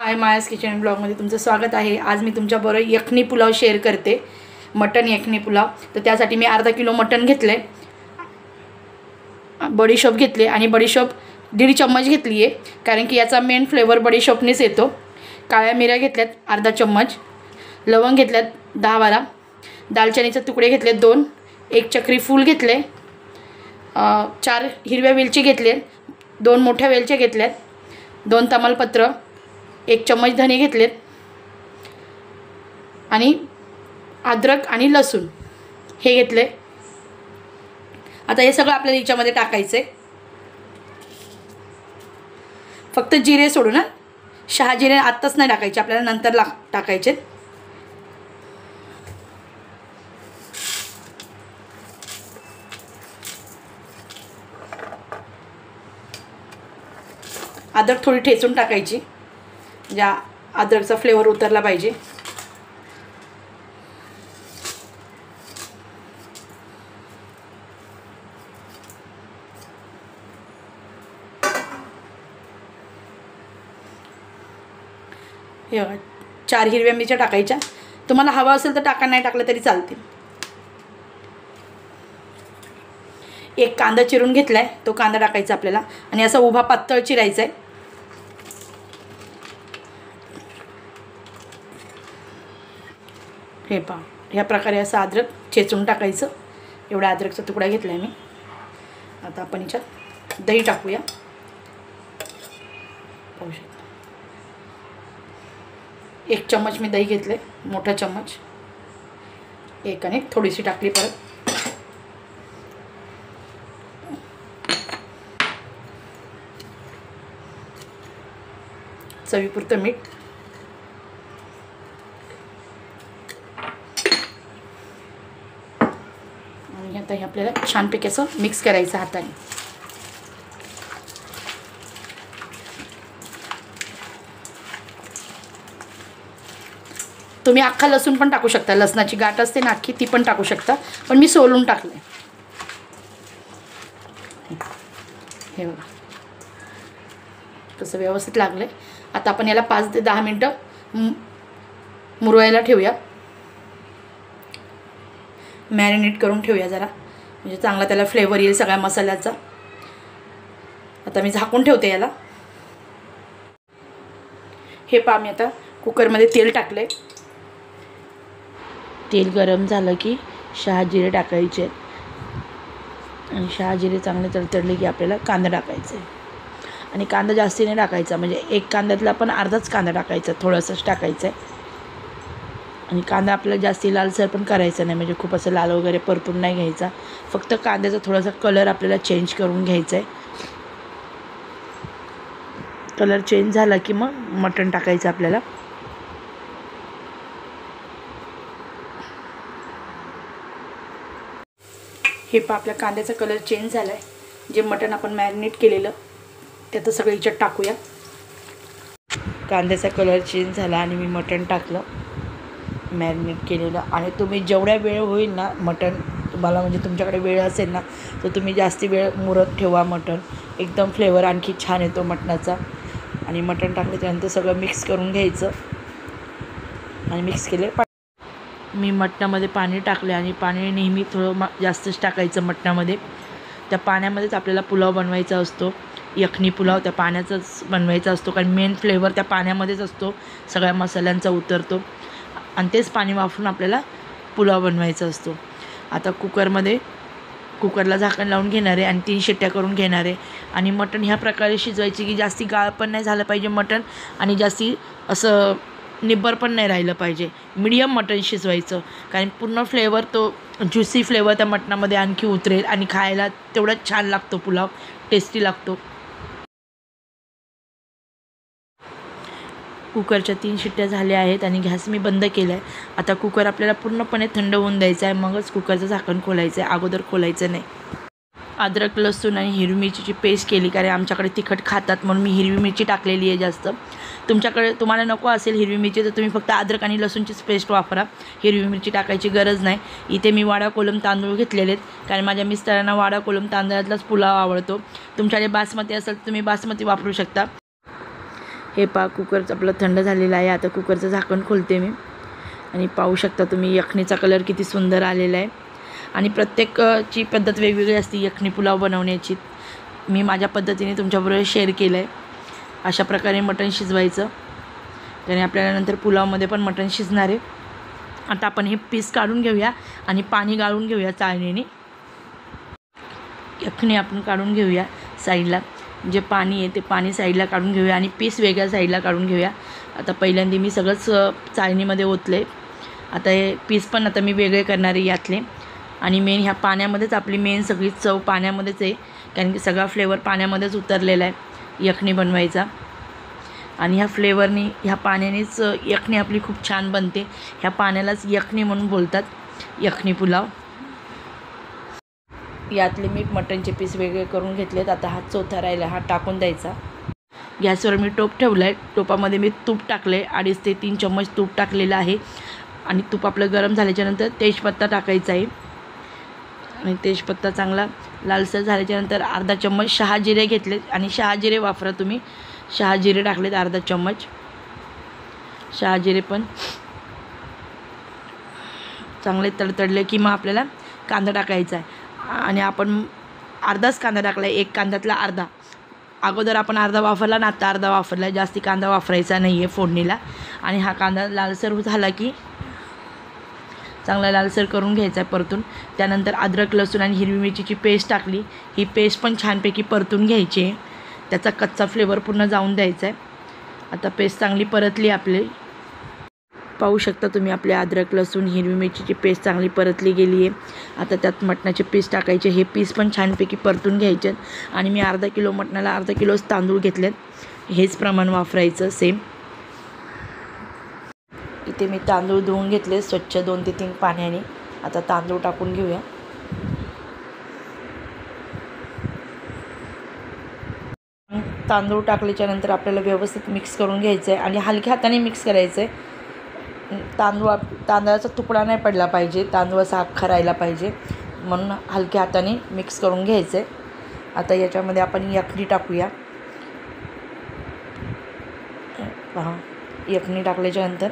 हाय मायास kitchen ब्लॉगमध्ये तुमचं स्वागत आहे। आज मी तुमच्याबरोबर यखनी पुलाव शेअर करते, मटन यखनी पुलाव। तर त्यासाठी मी अर्धा किलो मटन घेतले, बडीशोप घेतले आणि बडीशोप 1.5 चम्मच घेतली आहे, कारण की याचा मेन फ्लेवर बडीशोपनेच येतो। काळ्या मिऱ्या घेतल्यात अर्धा चम्मच, लवंग घेतल्यात 10-12, दालचिनीचे तुकडे घेतले 2, 1 चक्री फूल घेतले, 4 हिरव्या वेलची घेतले, 2 मोठ्या वेलच्या घेतल्यात, 2 तमालपत्र, 1 चम्मच धने घेतलेत आणि अद्रक आणि लसूण हे घेतले। आता हे सगळं आपल्याला याच्यामध्ये टाकायचे, फक्त जिरे सोडून, शहाजिरे आत्ताच नाही टाकायचे, आपल्याला नंतर टाकायचे। अद्रक थोडी ठेचून टाकायची, ज्या अद्रकचा फ्लेवर उतरला पाहिजे। हे 4 हिरव्या मिरच्या टाकायच्या, तुम्हाला हवा असेल तर टाका, नाही टाकलं तरी चालतील। 1 कांदा चिरून घेतलाय, तो कांदा टाकायचा आपल्याला आणि असा उभा पातळ चिरायचा आहे। हे पहा, ह्या प्रकारे असं अद्रक चेचून टाकायचं। एवढा अद्रकचा तुकडा घेतलाय मी। आता आपण याच्यात दही टाकूया। पाहू शकता 1 चम्मच मी दही घेतले, मोठा चम्मच, 1 आणि थोडीशी टाकली परत। चवीपुरतं मीठ, आणि आता हे आपल्याला छानपैकी असं मिक्स करायचं हाताने। तुम्ही अख्खा लसूण पण टाकू शकता, लसणाची गाठ असते ना अख्खी, ती पण टाकू शकता, पण मी सोलून टाकले। हे बघा कसं व्यवस्थित लागले। आता आपण याला 5 ते 10 मिनटं मुरवायला ठेवूया, मॅरिनेट करून ठेवूया जरा, म्हणजे चांगला त्याला फ्लेवर येईल सगळ्या मसाल्याचा। आता मी झाकून ठेवते याला। हे पहा, मी आता कुकरमध्ये तेल टाकले। तेल गरम झालं की शहाजिरे टाकायचे आणि शहाजिरे चांगले तडतडले की आपल्याला कांदा टाकायचा आहे, आणि कांदा जास्ती नाही टाकायचा, म्हणजे 1 कांद्यातला आपण अर्धाच कांदा टाकायचा, थोडंसंच टाकायचं आहे। आणि कांदा आपल्याला जास्ती लालसर पण करायचा नाही, म्हणजे खूप असं लाल वगैरे परतून नाही घ्यायचा, फक्त कांद्याचा थोडासा कलर आपल्याला चेंज करून घ्यायचा आहे। कलर चेंज झाला की मग मटण टाकायचं आपल्याला। हे पहा, आपल्या कांद्याचा कलर चेंज झाला आहे। जे मटण आपण मॅरिनेट केलेलं त्यात सगळं याच्यात टाकूया। कांद्याचा कलर चेंज झाला आणि मी मटण टाकलं मॅरिनेट केलेलं। आणि तुम्ही जेवढ्या वेळ होईल ना मटण, तुम्हाला म्हणजे तुमच्याकडे वेळ असेल ना, तर तुम्ही जास्ती वेळ मुरत ठेवा मटण, एकदम फ्लेवर आणखी छान येतो मटणाचा। आणि मटण टाकल्याच्यानंतर सगळं मिक्स करून घ्यायचं, आणि मिक्स केले। मी मटणामध्ये पाणी टाकले, आणि पाणी नेहमी थोडं जास्तच टाकायचं मटणामध्ये। त्या पाण्यामध्येच आपल्याला पुलाव बनवायचा असतो, यखनी पुलाव त्या पाण्याचाच बनवायचा असतो, कारण मेन फ्लेवर त्या पाण्यामध्येच असतो, सगळ्या मसाल्यांचा उतरतो, आणि तेच पाणी वापरून आपल्याला पुलाव बनवायचा असतो। आता कुकरला झाकण लावून घेणार आहे आणि 3 शिट्ट्या करून घेणार आहे। आणि मटण ह्या प्रकारे शिजवायची की जास्ती गाळ पण नाही झालं पाहिजे मटण, आणि जास्ती असं निब्बर पण नाही राहिलं पाहिजे, मीडियम मटण शिजवायचं, कारण पूर्ण फ्लेवर, तो ज्युसी फ्लेवर त्या मटणामध्ये आणखी उतरेल, आणि खायला तेवढाच छान लागतो पुलाव, टेस्टी लागतो। कुकरच्या 3 शिट्ट्या झाल्या आहेत आणि गॅस मी बंद केला आहे। आता कुकर आपल्याला पूर्णपणे थंड होऊन द्यायचा आहे, मगच कुकरचं झाकण खोलायचं आहे, अगोदर खोलायचं नाही। अद्रक लसूण आणि हिरवी मिरचीची पेस्ट केली, कारण आमच्याकडे तिखट खातात म्हणून मी हिरवी मिरची टाकलेली आहे जास्त। तुम्हाला नको असेल हिरवी मिरची तर तुम्ही फक्त अद्रक आणि लसूणचीच पेस्ट वापरा, हिरवी मिरची टाकायची गरज नाही। इथे मी वाडा कोलम तांदूळ घेतलेले आहेत, कारण माझ्या मिस्टरांना वाडा कोलम तांदळातलाच पुलाव आवडतो। तुमच्याकडे बासमती असेल तर तुम्ही बासमती वापरू शकता। हे पहा कुकरचं आपलं थंड झालेलं आहे. आता कुकरचं झाकण खोलते मी आणि पाहू शकता तुम्ही यखनीचा कलर किती सुंदर आलेला आहे. आणि प्रत्येकची पद्धत वेगवेगळी असते यखनी पुलाव बनवण्याची. मी माझ्या पद्धतीने तुमच्याबरोबर शेअर केलं आहे. अशा प्रकारे मटण शिजवायचं, त्याने आपल्याला नंतर पुलावमध्ये पण मटण शिजणार आहे. आता आपण हे पीस काढून घेऊया आणि पाणी गाळून घेऊया चाळणीने. यखनी आपण काढून घेऊया साईडला, जे पाणी आहे ते पाणी साईडला काढून घेऊया आणि पीस वेगळ्या साईडला काढून घेऊया. आता पहिल्यांदा मी सगळंच चाळणीमध्ये ओतले. आता हे पीस पण आता मी वेगळे करणार आहे यातले. आणि मेन ह्या पाण्यामध्येच आपली मेन सगळी चव पाण्यामध्येच आहे, कारण की सगळा फ्लेवर पाण्यामध्येच उतरलेला आहे यखनी बनवायचा. आणि ह्या फ्लेवरनी ह्या पाण्यानेच यखनी आपली खूप छान बनते. ह्या पाण्यालाच यखनी म्हणून बोलतात, यखनी पुलाव. यातले मी मटणचे पीस वेगळे करून घेतलेत. आता हा चौथा राहिला, हा टाकून द्यायचा. गॅसवर मी टोप ठेवला आहे. टोपामध्ये मी तूप टाकले, 2.5 ते 3 चम्मच तूप जिरं आहे. आणि तूप आपलं गरम झाल्याच्यानंतर तेजपत्ता टाकायचा आहे. आणि तेजपत्ता चांगला लालसर झाल्याच्यानंतर अर्धा चम्मच शहाजिरे घेतले आणि शहाजिरे वापरा तुम्ही. शहाजिरे टाकलेत अर्धा चम्मच. शहाजिरे पण चांगले तडतडले की मग आपल्याला कांदा टाकायचा आहे. आणि आपण अर्धाच कांदा टाकला आहे, एक कांद्यातला अर्धा. अगोदर आपण अर्धा वापरला ना, आता अर्धा वापरला. जास्ती कांदा वापरायचा नाही आहे फोडणीला. आणि हा कांदा लालसर झाला की चांगला लालसर करून घ्यायचा आहे परतून. त्यानंतर अद्रक लसूण आणि हिरवी मिरचीची पेस्ट टाकली. ही पेस्ट पण छानपैकी परतून घ्यायची आहे, त्याचा कच्चा फ्लेवर पूर्ण जाऊन द्यायचा आहे. आता पेस्ट चांगली परतली आपली. पाहू शकता तुम्ही आपले अद्रक लसूण हिरवी मिरचीची पेस्ट चांगली परतली गेली आहे. आता त्यात मटणाचे पीस टाकायचे. हे पीस पण छानपैकी परतून घ्यायचे. आणि मी अर्धा किलो मटणाला अर्धा किलोच तांदूळ घेतलेत, हेच प्रमाण वापरायचं सेम. इथे मी तांदूळ धुवून घेतले स्वच्छ 2 ते 3 पाण्याने. आता तांदूळ टाकून घेऊया. तांदूळ टाकल्याच्यानंतर आपल्याला व्यवस्थित मिक्स करून घ्यायचं आहे आणि हलक्या हाताने मिक्स करायचं आहे. तांदळाचा तुकडा नाही पडला पाहिजे, तांदूळ असा अख्खा राहिला पाहिजे, म्हणून हलक्या हाताने मिक्स करून घ्यायचं आहे. आता याच्यामध्ये आपण यखनी टाकूया. पहा, यखनी टाकल्याच्यानंतर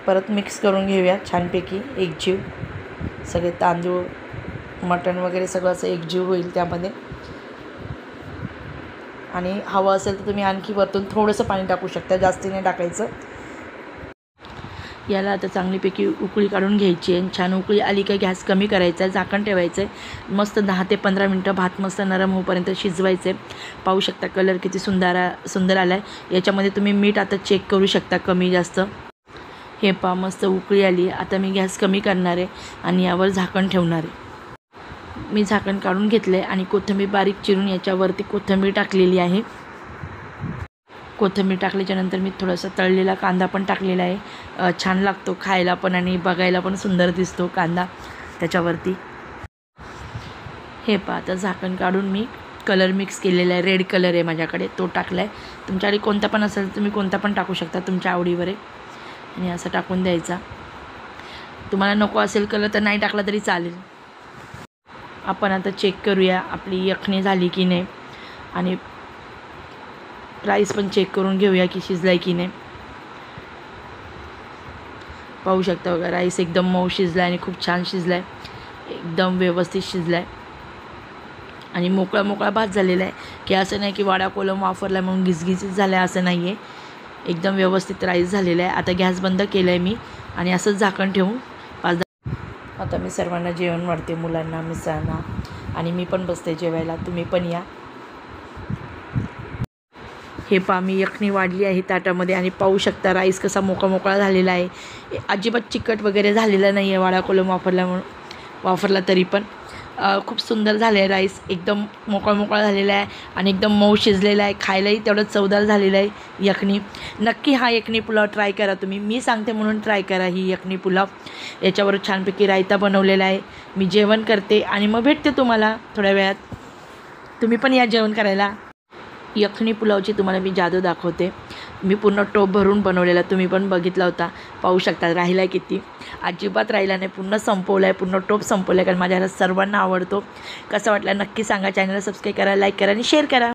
परत मिक्स करून घेऊया छानपैकी एकजीव. सगळे तांदूळ मटण वगैरे सगळं असं एकजीव होईल त्यामध्ये. आणि हवं असेल तर तुम्ही आणखी वरतून थोडंसं पाणी टाकू शकता, जास्ती नाही टाकायचं. याला आता चांगलीपैकी उकळी काढून घ्यायची आहे. छान उकळी आली का गॅस कमी करायचा आहे, झाकण ठेवायचं आहे. मस्त 10 ते 15 मिनटं भात मस्त नरम होईपर्यंत शिजवायचं आहे. पाहू शकता कलर किती सुंदर आला आहे. याच्यामध्ये तुम्ही मीठ आता चेक करू शकता कमी जास्त. हे पहा मस्त उकळी आली. आता मी गॅस कमी करणार आहे आणि यावर झाकण ठेवणार आहे. मी झाकण काढून घेतलं आहे आणि कोथिंबीर बारीक चिरून याच्यावरती कोथिंबीर टाकलेली आहे. कोथिंबीर टाकल्याच्यानंतर मी थोडासा तळलेला कांदा पण टाकलेला आहे. छान लागतो खायला पण आणि बघायला पण सुंदर दिसतो कांदा त्याच्यावरती. हे पहा आता झाकण काढून मी कलर मिक्स केलेला आहे. रेड कलर आहे माझ्याकडे, तो टाकला आहे. तुमच्याकडे कोणता पण असेल तुम्ही कोणता पण टाकू शकता, तुमच्या आवडीवर आहे. आणि असं टाकून द्यायचा. तुम्हाला नको असेल कलर तर नाही टाकला तरी चालेल. आपण आता चेक करूया आपली यखनी झाली की नाही. आणि राईस पण चेक करून घेऊया की शिजलाय की नाही. पाहू शकता बघा, राईस एकदम मऊ शिजला आणि खूप छान शिजला आहे, एकदम व्यवस्थित शिजला आहे. आणि मोकळा भात झालेला आहे, की असं नाही की वाडा कोलम वापरला म्हणून घिसघिसीत झाला आहे, असं नाही आहे. एकदम व्यवस्थित राईस झालेला आहे. आता गॅस बंद केला आहे मी आणि असंच झाकण ठेवून 5-10. आता मी सर्वांना जेवण वाढते, मुलांना मिस्टरांना, आणि मी पण बसते जेवायला, तुम्ही पण या. हे पहा मी यखनी वाढली आहे ताटामध्ये आणि पाहू शकता राईस कसा मोकळा झालेला आहे. अजिबात चिकट वगैरे झालेला नाही आहे वाडा कोलम वापरला तरी पण. खूप सुंदर झालं आहे राईस, एकदम मोकळा झालेला आहे आणि एकदम मऊ शिजलेला आहे. खायलाही तेवढं चवदार झालेलं आहे यखनी. नक्की हा यखनी पुलाव ट्राय करा तुम्ही, मी सांगते म्हणून ट्राय करा ही यखनी पुलाव. याच्यावर छानपैकी रायता बनवलेला आहे. मी जेवण करते आणि मग भेटते तुम्हाला थोड्या वेळात. तुम्ही पण या जेवण करायला. यखनी पुलावची तुम्हाला मी जादू दाखवते. मी पूर्ण टोप भरून बनवलेला, तुम्ही पण बघितला होता. पाहू शकता राहिला आहे किती, अजिबात राहिला नाही, पूर्ण संपवला आहे, पूर्ण टोप संपवला आहे, कारण माझ्या घरात सर्वांना आवडतो. कसा वाटला नक्की सांगा. चॅनलला सबस्क्राईब करा, लाईक करा आणि शेअर करा.